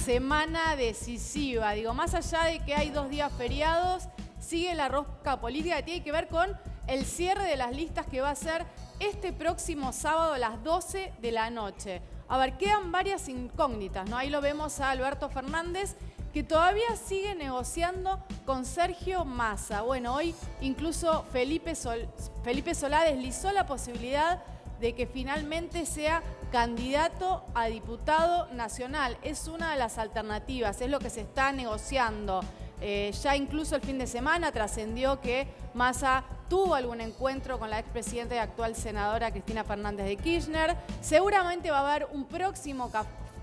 semana decisiva. Digo, más allá de que hay 2 días feriados, sigue la rosca política que tiene que ver con el cierre de las listas que va a ser este próximo sábado a las 12 de la noche. A ver, quedan varias incógnitas, ¿no? Ahí lo vemos a Alberto Fernández, que todavía sigue negociando con Sergio Massa. Bueno, hoy incluso Felipe Solá deslizó la posibilidad de que finalmente sea candidato a diputado nacional. Es una de las alternativas, es lo que se está negociando. Ya incluso el fin de semana trascendió que Massa tuvo algún encuentro con la expresidenta y actual senadora Cristina Fernández de Kirchner. Seguramente va a haber un próximo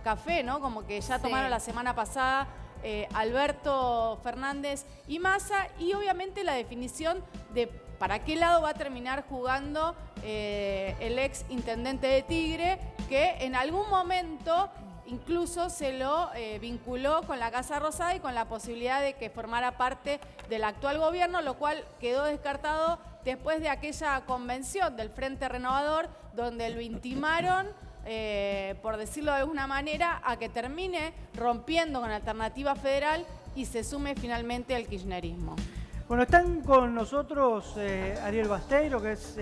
café, ¿no? Como que ya tomaron la semana pasada Alberto Fernández y Massa, y obviamente la definición de para qué lado va a terminar jugando el ex intendente de Tigre, que en algún momento incluso se lo vinculó con la Casa Rosada y con la posibilidad de que formara parte del actual gobierno, lo cual quedó descartado después de aquella convención del Frente Renovador, donde lo intimaron, por decirlo de alguna manera, a que termine rompiendo con la Alternativa Federal y se sume finalmente al kirchnerismo. Bueno, están con nosotros Ariel Basteiro, que es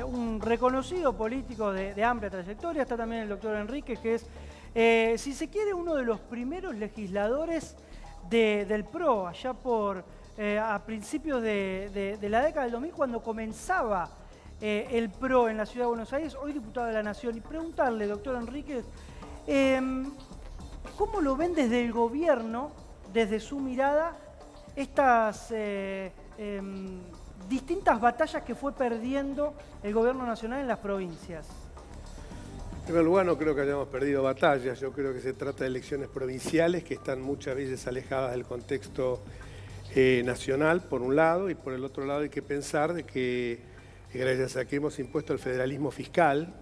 un reconocido político de amplia trayectoria. Está también el doctor Enríquez, que es, si se quiere, uno de los primeros legisladores del PRO, allá por a principios de la década del 2000, cuando comenzaba el PRO en la Ciudad de Buenos Aires, hoy diputado de la Nación. Y preguntarle, doctor Enríquez, ¿cómo lo ven desde el gobierno, desde su mirada, estas distintas batallas que fue perdiendo el gobierno nacional en las provincias? En primer lugar, no creo que hayamos perdido batallas. Yo creo que se trata de elecciones provinciales que están muchas veces alejadas del contexto nacional, por un lado, y por el otro lado hay que pensar de que gracias a que hemos impuesto el federalismo fiscal,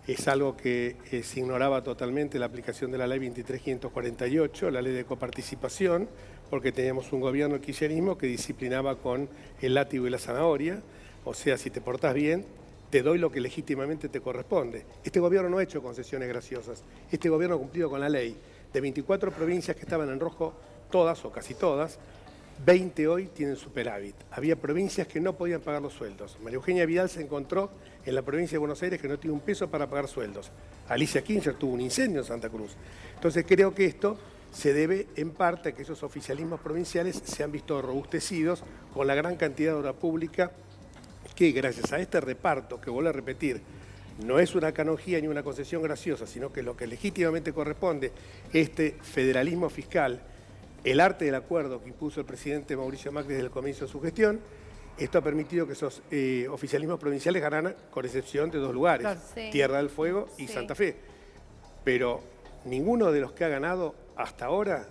es algo que se ignoraba totalmente la aplicación de la ley 23.548, la ley de coparticipación, porque teníamos un gobierno del kirchnerismo que disciplinaba con el látigo y la zanahoria. O sea, si te portás bien, te doy lo que legítimamente te corresponde. Este gobierno no ha hecho concesiones graciosas. Este gobierno ha cumplido con la ley. De 24 provincias que estaban en rojo, todas o casi todas, 20 hoy tienen superávit. Había provincias que no podían pagar los sueldos. María Eugenia Vidal se encontró en la provincia de Buenos Aires que no tiene un peso para pagar sueldos. Alicia Kirchner tuvo un incendio en Santa Cruz. Entonces creo que esto se debe en parte a que esos oficialismos provinciales se han visto robustecidos con la gran cantidad de obra pública que gracias a este reparto, que vuelvo a repetir, no es una canonjía ni una concesión graciosa, sino que lo que legítimamente corresponde, este federalismo fiscal, el arte del acuerdo que impuso el presidente Mauricio Macri desde el comienzo de su gestión, esto ha permitido que esos oficialismos provinciales ganaran, con excepción de 2 lugares, claro, sí. Tierra del Fuego y Santa Fe. Pero ninguno de los que ha ganado hasta ahora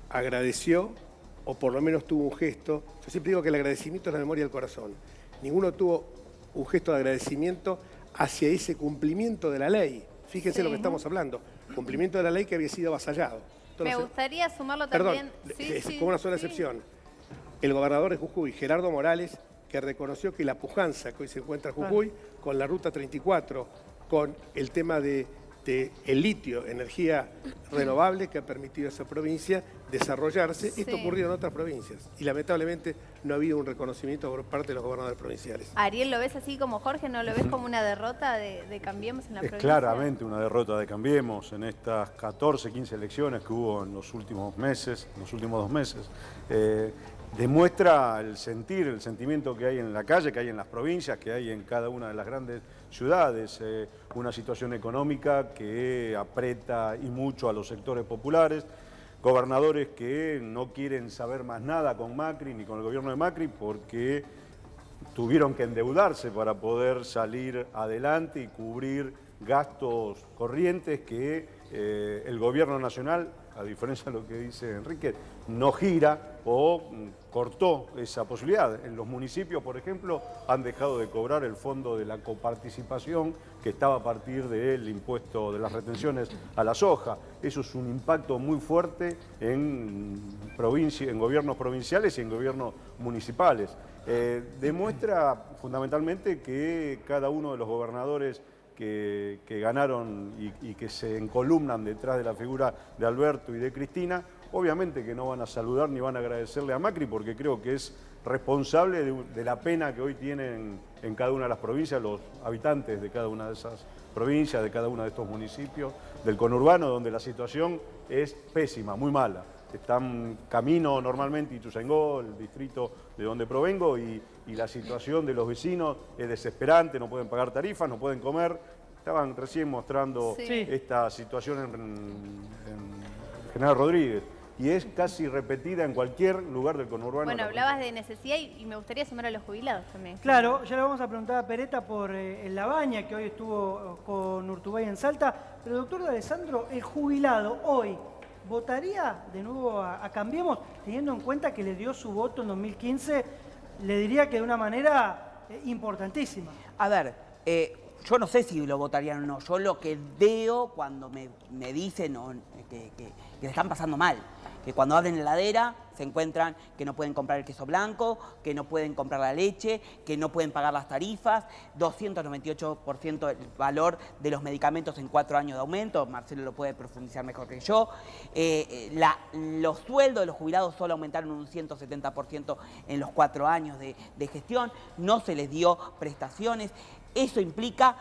agradeció, o por lo menos tuvo un gesto. Yo siempre digo que el agradecimiento es la memoria del corazón. Ninguno tuvo un gesto de agradecimiento hacia ese cumplimiento de la ley. Fíjense lo que estamos hablando. Cumplimiento de la ley que había sido avasallado. Entonces, me gustaría sumarlo también. Perdón, con una sola excepción. El gobernador de Jujuy, Gerardo Morales, que reconoció que la pujanza que hoy se encuentra en Jujuy, con la Ruta 34, con el tema de el litio, energía renovable que ha permitido a esa provincia desarrollarse. Esto ocurrió en otras provincias y lamentablemente no ha habido un reconocimiento por parte de los gobernadores provinciales. Ariel, ¿lo ves así como Jorge? ¿No lo ves como una derrota de Cambiemos en la provincia? Es claramente una derrota de Cambiemos en estas 14, 15 elecciones que hubo en los últimos meses, en los últimos 2 meses. Demuestra el sentir, el sentimiento que hay en la calle, que hay en las provincias, que hay en cada una de las grandes ciudades. Una situación económica que aprieta y mucho a los sectores populares. Gobernadores que no quieren saber más nada con Macri ni con el gobierno de Macri porque tuvieron que endeudarse para poder salir adelante y cubrir gastos corrientes que el gobierno nacional, a diferencia de lo que dice Enrique, no gira o cortó esa posibilidad. En los municipios, por ejemplo, han dejado de cobrar el fondo de la coparticipación que estaba a partir del impuesto de las retenciones a la soja. Eso es un impacto muy fuerte en gobiernos provinciales y en gobiernos municipales. Demuestra fundamentalmente que cada uno de los gobernadores que ganaron y que se encolumnan detrás de la figura de Alberto y de Cristina, obviamente que no van a saludar ni van a agradecerle a Macri, porque creo que es responsable de la pena que hoy tienen en cada una de las provincias los habitantes de cada una de esas provincias, de cada uno de estos municipios del conurbano, donde la situación es pésima, muy mala. Están camino normalmente Ituzaingó, el distrito de donde provengo, y la situación de los vecinos es desesperante, no pueden pagar tarifas, no pueden comer. Estaban recién mostrando esta situación en General Rodríguez, y es casi repetida en cualquier lugar del conurbano. Bueno, hablabas de necesidad y me gustaría sumar a los jubilados también. Claro, ya le vamos a preguntar a Peretta por el Labaña, que hoy estuvo con Urtubey en Salta. Pero, doctor D'Alessandro, el jubilado hoy, ¿votaría de nuevo a Cambiemos, teniendo en cuenta que le dio su voto en 2015, le diría que de una manera importantísima? A ver, yo no sé si lo votarían o no. Yo lo que veo cuando me dicen que le están pasando mal, que cuando abren la heladera se encuentran que no pueden comprar el queso blanco, que no pueden comprar la leche, que no pueden pagar las tarifas, 298% el valor de los medicamentos en 4 años de aumento. Marcelo lo puede profundizar mejor que yo. Los sueldos de los jubilados solo aumentaron un 170% en los 4 años de gestión. No se les dio prestaciones. Eso implica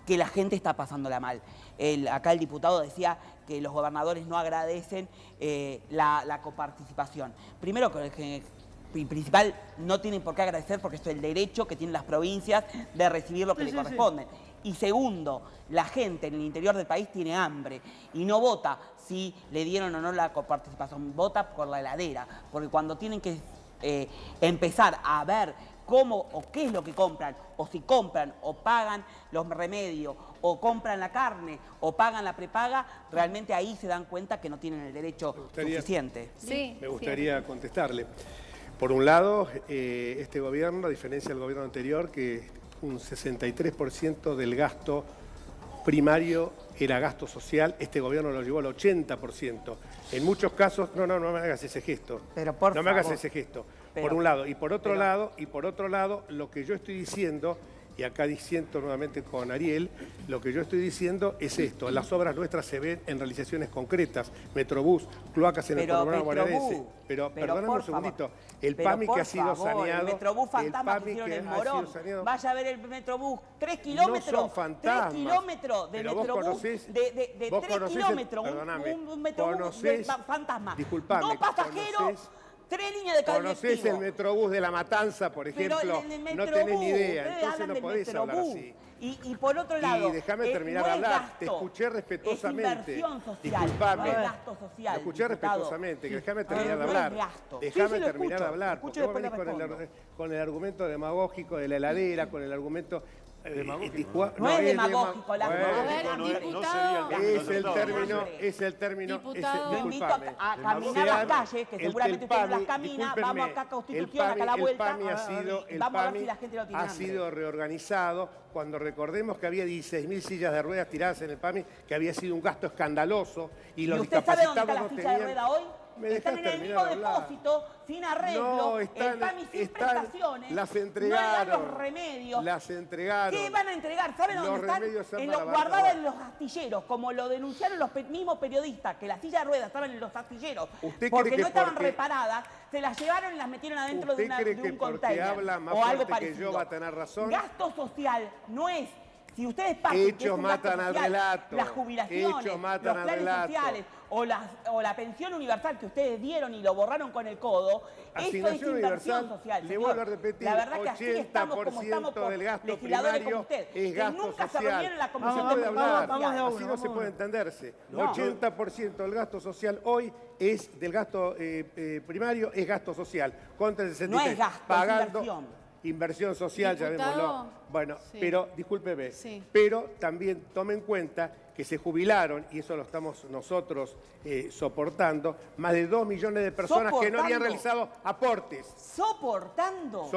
que la gente está pasándola mal. Acá el diputado decía que los gobernadores no agradecen la coparticipación. Primero, que principal, no tienen por qué agradecer porque es el derecho que tienen las provincias de recibir lo que le corresponde. Y segundo, la gente en el interior del país tiene hambre y no vota si le dieron o no la coparticipación, vota por la heladera, porque cuando tienen que empezar a ver cómo o qué es lo que compran, o si compran o pagan los remedios, o compran la carne, o pagan la prepaga, realmente ahí se dan cuenta que no tienen el derecho suficiente. Me gustaría contestarle. Por un lado, este gobierno, a diferencia del gobierno anterior, que un 63% del gasto primario era gasto social, este gobierno lo llevó al 80%. En muchos casos, no me hagas ese gesto. Pero por favor. No me hagas ese gesto. Por un lado. Y por otro lado, lo que yo estoy diciendo, y acá diciendo nuevamente con Ariel, lo que yo estoy diciendo es esto. Las obras nuestras se ven en realizaciones concretas. Metrobús, cloacas en el conurbano bonaerense. Pero perdóname un segundito. El PAMI que ha sido saneado. El Metrobús fantasma que hicieron en Morón. Vaya a ver el Metrobús. 3 kilómetros. No son fantasmas. 3 kilómetros de Metrobús. De 3 kilómetros. Un Metrobús fantasma. Disculpame. 2 pasajeros. 3 líneas de colectivo. ¿Conocés el Metrobús de La Matanza, por ejemplo? No tenés ni idea, entonces no podés hablar así. Y por otro lado, y déjame terminar de hablar. Te escuché respetuosamente. Es inversión social, disculpame. No es gasto social. Te escuché respetuosamente, que déjame terminar de hablar. Déjame terminar de hablar. Porque vos venís con el argumento demagógico de la heladera, con el argumento... No es demagógico, es el término. Lo invito a caminar las calles, que seguramente usted las camina, vamos acá a Constitución, acá a la vuelta, vamos a ver si la gente lo tiene ha sido reorganizado, cuando recordemos que había 16.000 sillas de ruedas tiradas en el PAMI, que había sido un gasto escandaloso, y los discapacitados no tenían... ¿Usted sabe dónde está la silla de rueda hoy? Están en el mismo depósito, sin arreglo, el PAMI sin prestaciones, las entregaron, no dan los remedios. Las entregaron. ¿Qué van a entregar? ¿Saben dónde están? Guardadas en los astilleros, como lo denunciaron los mismos periodistas, que las sillas de ruedas estaban en los astilleros, porque no estaban reparadas, se las llevaron y las metieron adentro de un container. Habla más o algo fuerte parecido. Que yo va a tener razón. Gasto social no es... Si ustedes pasan hechos matan al relato. Las jubilaciones, los planes sociales o la pensión universal que ustedes dieron y lo borraron con el codo, eso es inversión social. Le vuelvo a repetir, la verdad que así estamos como estamos por del gasto legisladores primario como usted, es gasto que nunca social. se reunieron en la comisión de Así no se puede entenderse. 80% del gasto social hoy es del gasto primario, es gasto social. Contra el 63%. No es gasto, pagando, es inversión. Inversión social, Diputado, llamémoslo. Bueno, pero, discúlpeme, sí. pero también tome en cuenta que se jubilaron, y eso lo estamos nosotros soportando, más de 2 millones de personas que no habían realizado aportes. Soportando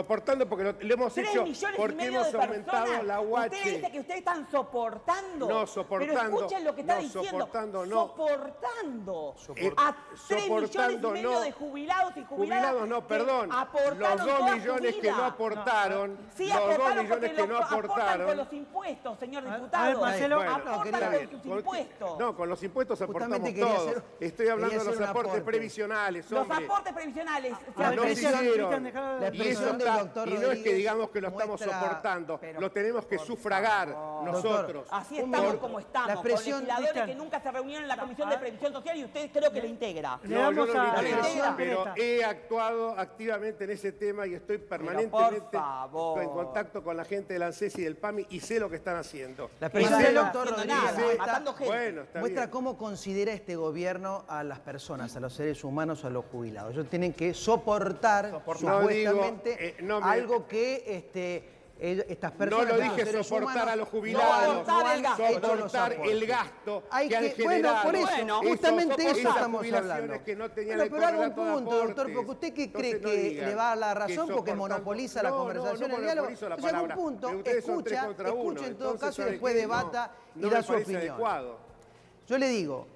porque lo hemos hecho porque hemos aumentado la UH. Usted dice que ustedes están soportando. No, soportando. Pero escuchen lo que está diciendo. Soportando. A 3 millones y medio de jubilados y jubiladas. Jubilados no, perdón. Los 2 millones que no aportaron. Sí, aportaron porque que no aportan aportaron. con los impuestos, señor A ver, diputado. Marcelo, aportan está bien. con sus impuestos. No, con los impuestos aportamos Justamente quería todos. hacer- Estoy hablando quería de los hacer un aportes aporte. previsionales, Los hombre. aportes previsionales. A ver, no Cristian, hicieron. Cristian, dejá- La Y, eso expresión del está- doctor y no es que Rodríguez digamos que lo estamos muestra- soportando, pero lo tenemos que por sufragar favor. nosotros. Así Un estamos minuto. como estamos, La con expresión, legisladores Cristian. que nunca se reunieron en la Comisión de Previsión Social y usted creo que lo integra. Le No, damos yo no a lo la integro, integra. pero Presta. he actuado activamente en ese tema y estoy por permanentemente favor. en contacto con la gente del ANSES y del PAMI y sé lo que están haciendo. La Y expresión sé del lo- doctor haciendo Rodríguez nada, muestra- matando gente. Bueno, está muestra bien. cómo considera este gobierno a las personas, a los seres humanos, a los jubilados. Ellos tienen que soportar supuestamente No me- algo que estas personas, No lo estos dije seres soportar humanos, a los jubilados, soportar el gasto. soportar el gasto Hay que han que, bueno, generado. por eso, Bueno, justamente eso esas estamos jubilaciones hablando. que no tenían Bueno, el pero haga un correlato de punto, doctor, aportes. porque usted que cree Entonces no que digan le va a dar la que razón porque soportando- monopoliza la No, conversación, no el diálogo. monopolizo la Entonces, haga un palabra. punto, Pero ustedes son tres escucha contra uno, en todo entonces, caso y ¿sabe después qué? debata No y da me su parece opinión. adecuado. Yo le digo,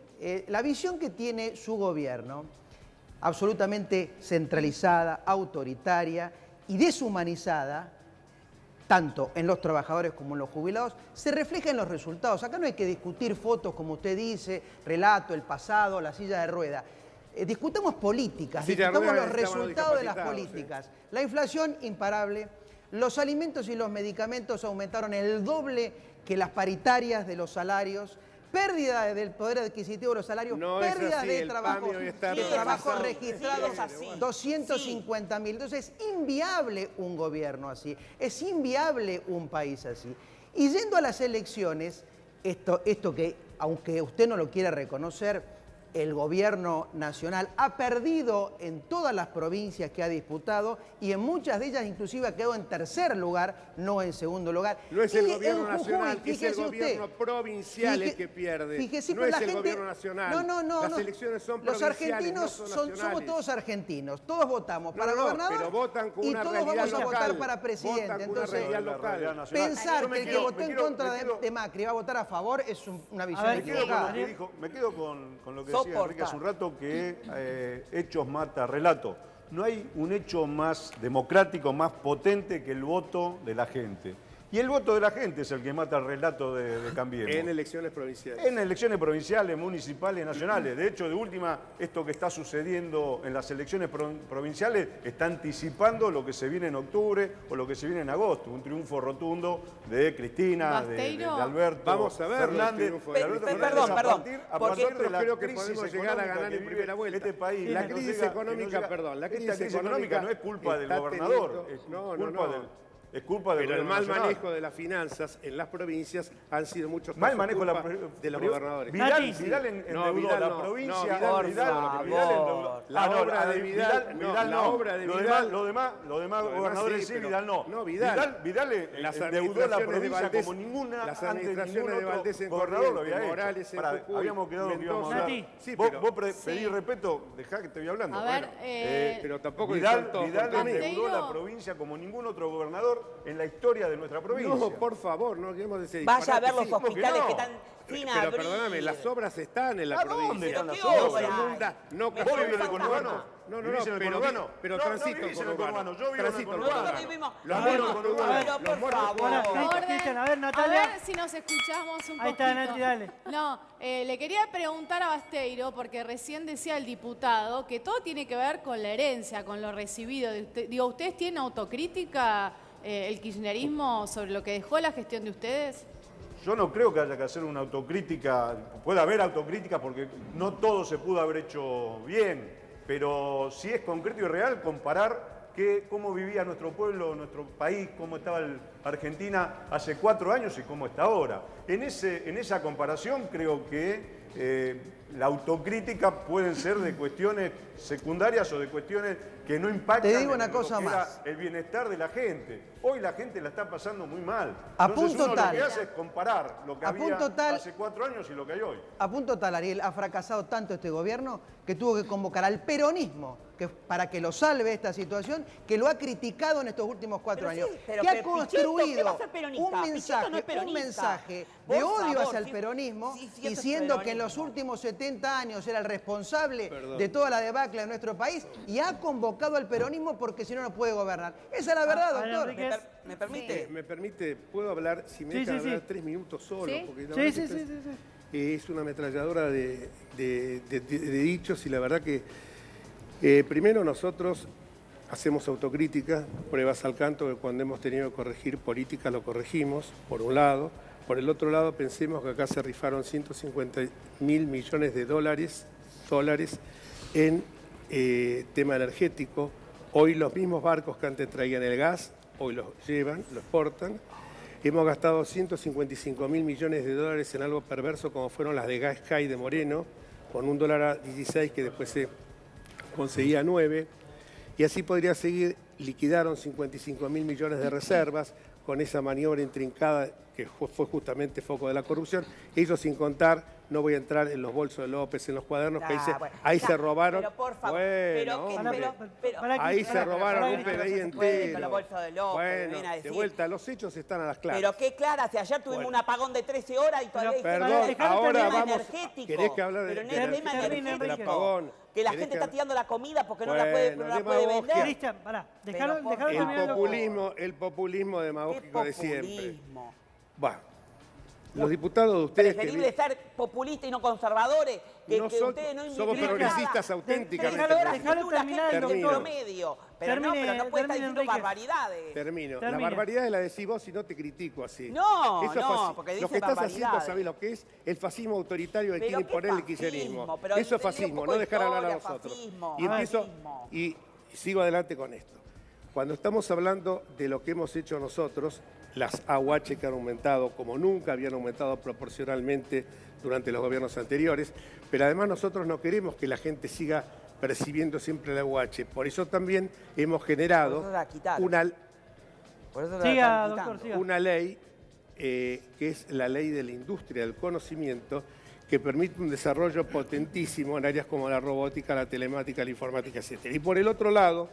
la visión que tiene su gobierno, absolutamente centralizada, autoritaria y deshumanizada, tanto en los trabajadores como en los jubilados, se refleja en los resultados. Acá no hay que discutir fotos, como usted dice, relato, el pasado, la silla de rueda. Discutamos políticas, La silla de discutamos rueda los necesitamos los resultados de las discapacitados, políticas. La inflación imparable, los alimentos y los medicamentos aumentaron el doble que las paritarias de los salarios, pérdida del poder adquisitivo de los salarios, No es pérdida así, de el trabajo, PAMI hoy está de trabajo retrasado. registrado, Sí, es así. 250.000. Entonces es inviable un gobierno así, es inviable un país así. Y yendo a las elecciones, esto que, aunque usted no lo quiera reconocer, el gobierno nacional ha perdido en todas las provincias que ha disputado y en muchas de ellas inclusive ha quedado en tercer lugar, no en segundo lugar. No es Y el en gobierno Jujuy, nacional, es el fíjese gobierno usted, provincial el que pierde. Fíjese, No pero es la el gente, gobierno nacional. No. Las elecciones son Los provinciales, argentinos no son somos nacionales. todos argentinos, todos votamos para No, gobernador pero votan con y una todos realidad vamos a local. votar para presidente. Votan con una Entonces, realidad La local. realidad nacional. pensar Yo me que el que quedo- votó me en quedo- contra me quedo- de Macri va a votar a favor es una visión ver, Me quedo con equivocada. lo que dijo, me quedo con lo que decía Soportar. Enrique hace un rato, que hechos mata relato. No hay un hecho más democrático, más potente que el voto de la gente. Y el voto de la gente es el que mata el relato de Cambiemos. En elecciones provinciales. En elecciones provinciales, municipales, nacionales. De hecho, de última, esto que está sucediendo en las elecciones provinciales está anticipando lo que se viene en octubre o lo que se viene en agosto. Un triunfo rotundo de Cristina, de Basteiro. Alberto Vamos a ver el Fernández. triunfo de Alberto Perdón, Fernández, perdón, a porque partir de nosotros la creo que crisis podemos llegar a económica ganar que en vive primera vuelta. Este país, La que no crisis llega- económica, que no llega- perdón, la crisis esta crisis económica no es culpa del está gobernador, teniendo- es No, culpa del... Es culpa del Pero el gobierno mal nacional. manejo de las finanzas en las provincias han sido muchos Mal casos manejo de culpa de los gobernadores. Vidal Nati. Vidal No, endeudó Vidal la no. provincia. No, Vidal por Vidal favor. endeudó. La obra de Vidal, no, Vidal la no. obra de Lo Vidal- demás Lo demás gobernadores sí, sí, pero- Vidal no. no, Vidal. Vidal Las endeudó la administraciones de provincia Valdés- como ninguna las antes administraciones ningún de otro Valdés en gobernador lo Corrientes, había hecho. Morales en Pará, Jujuy, habíamos quedado que íbamos a hablar. Nati. Sí, Vos, pero- vos pedís respeto, dejá que te voy hablando. A ver, Bueno, pero tampoco Vidal son todos endeudó conmigo. la provincia como ningún otro gobernador en la historia de nuestra provincia. No, por favor, no queremos decir Vaya a ver disparate, los sí. hospitales no? que están sin Pero abrir. perdóname, las obras están en la ¿A dónde provincia. están ¿Pero las qué obras? obras? No, Me ¿Vos estoy vivís en el faltando. conurbano? No, ¿Vivís en el conurbano? pero No, transito no vivís en el conurbano. conurbano, yo vivo en el Transito conurbano. Nosotros vivimos. Los Pero, muertos conurbano. pero, por Los muertos favor. Orden. Cristian, a ver, A Natalia. ver si nos escuchamos un Ahí poquito. está, Nati, dale. No, le quería preguntar a Basteiro, porque recién decía el diputado, que todo tiene que ver con la herencia, con lo recibido. De usted. Digo, ¿ustedes tienen autocrítica, el kirchnerismo, sobre lo que dejó la gestión de ustedes? Yo no creo que haya que hacer una autocrítica, puede haber autocrítica porque no todo se pudo haber hecho bien, pero sí es concreto y real comparar cómo vivía nuestro pueblo, nuestro país, cómo estaba Argentina hace 4 años y cómo está ahora. En esa comparación creo que la autocrítica pueden ser de cuestiones secundarias o de cuestiones que no impactan Te digo una en lo cosa que era más. el bienestar de la gente. Hoy la gente la está pasando muy mal. A Entonces punto uno tal. lo que hace es comparar lo que A había punto tal. hace 4 años y lo que hay hoy. A punto tal, Ariel, ha fracasado tanto este gobierno que tuvo que convocar al peronismo para que lo salve esta situación, que lo ha criticado en estos últimos 4 Pero años, sí, pero que ha Pichetto, ¿qué va a construido ser peronista? un Pichetto no es mensaje peronista. de Por odio favor, hacia el sí, peronismo, sí, sí, eso es diciendo que en los peronismo. últimos 70 70 años era el responsable de toda la debacle de nuestro país y ha convocado al peronismo porque si no, no puede gobernar. Esa es la verdad, doctor. ¿Me permite? ¿Me permite? ¿Puedo hablar? Si me Sí, dejan sí, hablar sí. 3 minutos solo. Sí. Porque la Sí, verdad sí, que sí, esto sí, sí. es una ametralladora de dichos y la verdad que primero nosotros hacemos autocrítica, pruebas al canto, que cuando hemos tenido que corregir política lo corregimos, por un lado. Por el otro lado, pensemos que acá se rifaron 150.000 millones de dólares en tema energético. Hoy los mismos barcos que antes traían el gas, hoy los llevan, lo exportan. Hemos gastado 155.000 millones de dólares en algo perverso como fueron las de Gas Sky de Moreno, con $1.16 que después se conseguía 9. Y así podría seguir. Liquidaron 55.000 millones de reservas con esa maniobra intrincada que fue justamente foco de la corrupción. Ellos sin contar, no voy a entrar en los bolsos de López, en los cuadernos, que ahí se robaron. Pero por favor, Ahí se robaron un PBI Con entero. los bolsos de López, Bueno, viene a de decir. vuelta, los hechos están a las claras. Pero qué clara, si ayer tuvimos un apagón de 13 horas y todavía Perdón, el ahora tema vamos. energético. ¿Querés que hable Pero en de el tema del energético, apagón? que la ¿Querés gente que está hable? tirando la comida porque no Bueno, la puede demagogia. vender. Cristian, pará, dejalo Pero por terminar favor. El populismo ¿Qué demagógico de siempre. populismo? Va. Los diputados de ustedes Preferible ser populistas y no conservadores, que No que son- ustedes no somos inviertan progresistas nada. auténticamente. Dejalo terminar el Termino. doctor. Promedio. Pero Termine, no puede estar termine, diciendo Enrique. barbaridades. Termino. Termine. La barbaridad la decís vos y no te critico así. No, Eso es no, fascismo. porque Lo dice que estás haciendo, barbaridades. ¿sabés lo que es? El fascismo autoritario que Pero quiere qué imponer el fascismo, kirchnerismo. pero Eso es tenía un fascismo, poco no de dejar hablar a historia, nosotros. fascismo, Y empiezo fascismo. y sigo adelante con esto. Cuando estamos hablando de lo que hemos hecho nosotros, las AUH que han aumentado como nunca habían aumentado proporcionalmente durante los gobiernos anteriores, pero además nosotros no queremos que la gente siga percibiendo siempre la AUH. Por eso también hemos generado Por eso la quitaron. Por eso la Siga, están doctor, quitando. siga. una ley que es la ley de la industria del conocimiento, que permite un desarrollo potentísimo en áreas como la robótica, la telemática, la informática, etc. Y por el otro lado,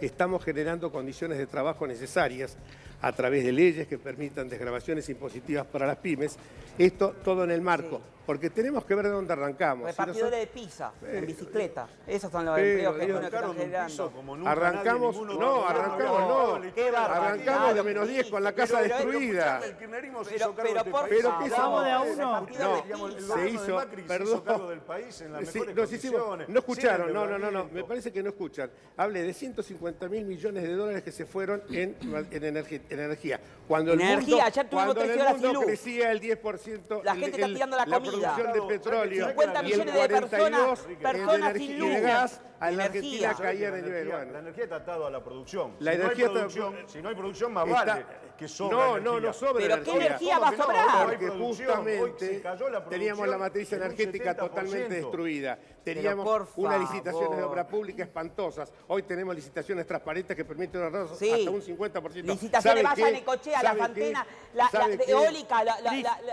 estamos generando condiciones de trabajo necesarias a través de leyes que permitan desgravaciones impositivas para las pymes. Esto todo en el marco, porque tenemos que ver de dónde arrancamos. Si Repartidores de pizza, en bicicleta. Esos son los pero, empleos que Dios, están Sacaron un piso generando. como nunca Arrancamos, nadie, no, ninguno. arrancamos, Qué no. barbaridad. Arrancamos de menos 10 con la casa Pero, destruida. El kirchnerismo se Pero- hizo cargo pero de este por país. Pero favor, que Vamos de a uno. repartidores No, de Digamos, el pizza. se gobierno de hizo, Macri se perdón. hizo cargo del país en las Sí, mejores nos hicimos- condiciones. no escucharon, sin no, endeudamiento. me parece que no escuchan. Hablé de 150.000 millones de dólares que se fueron en energía. Cuando En el energía, mundo, ayer tuvimos cuando 13 en el horas sin mundo luz. crecía el 10%, La gente está tirando la comida. producción de petróleo 50 y el millones de personas 42% personas de sin energía y luz. de gas, a la Energía. Argentina caía en La el nivel. energía, Bueno. la energía está atada a la producción. La Si no hay energía está- producción, si no hay producción, más Está- vale que sobra no, energía. no sobra Pero ¿qué energía. energía va a ¿Cómo que no? sobrar? No hay Porque producción. Hoy justamente se cayó la teníamos la producción matriz en un energética 70%. totalmente destruida. por Teníamos unas licitaciones de favor. obra pública espantosas. Hoy tenemos licitaciones transparentes que permiten ahorrar Sí. hasta un 50%. Licitaciones, ¿Sabe vaya qué? en Necochea, las ¿Sabe qué? antenas, la ¿Sabe de qué? eólica,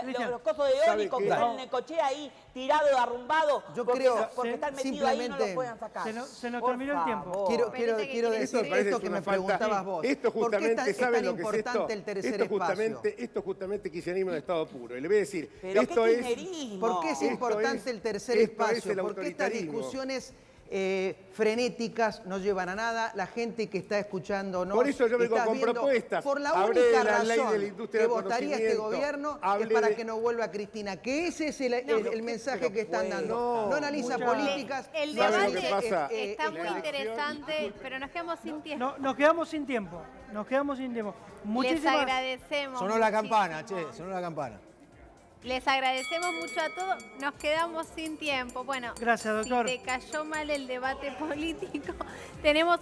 Cristian, los cosos de ¿sabe eólico que qué? están en Necochea ahí tirados, arrumbados, Yo porque, creo, porque están metidos ahí y no los simplemente, pueden sacar. se nos Por terminó el tiempo. favor. Quiero Permite que decir me parece esto es que una me falta. preguntabas vos. Esto ¿Por qué justamente, es ¿saben tan lo que es esto? importante el tercer Esto espacio? justamente kirchnerismo en estado puro. Y le voy a decir, Pero esto qué es... kirchnerismo. ¿Por qué es Esto importante es- el tercer esto es espacio? el ¿Por qué estas autoritarismo? discusiones frenéticas no llevan a nada? La gente que está escuchándonos... Por eso yo vengo estás con viendo, propuestas. Por la Hablé única de la ley razón de la industria que del votaría este conocimiento. gobierno es Hablé para de- que no vuelva Cristina. Que ese es el mensaje que están dando. No analiza mucha- políticas. El ¿Sabe lo debate que pasa? está La muy elección- interesante, pero nos quedamos sin tiempo. No, nos quedamos sin tiempo. Nos quedamos sin tiempo. Les Muchísimas agradecemos. Sonó la muchísimo. campana, che, sonó la campana. Les agradecemos mucho a todos. Nos quedamos sin tiempo. Bueno, Gracias, doctor. si te cayó mal el debate político, tenemos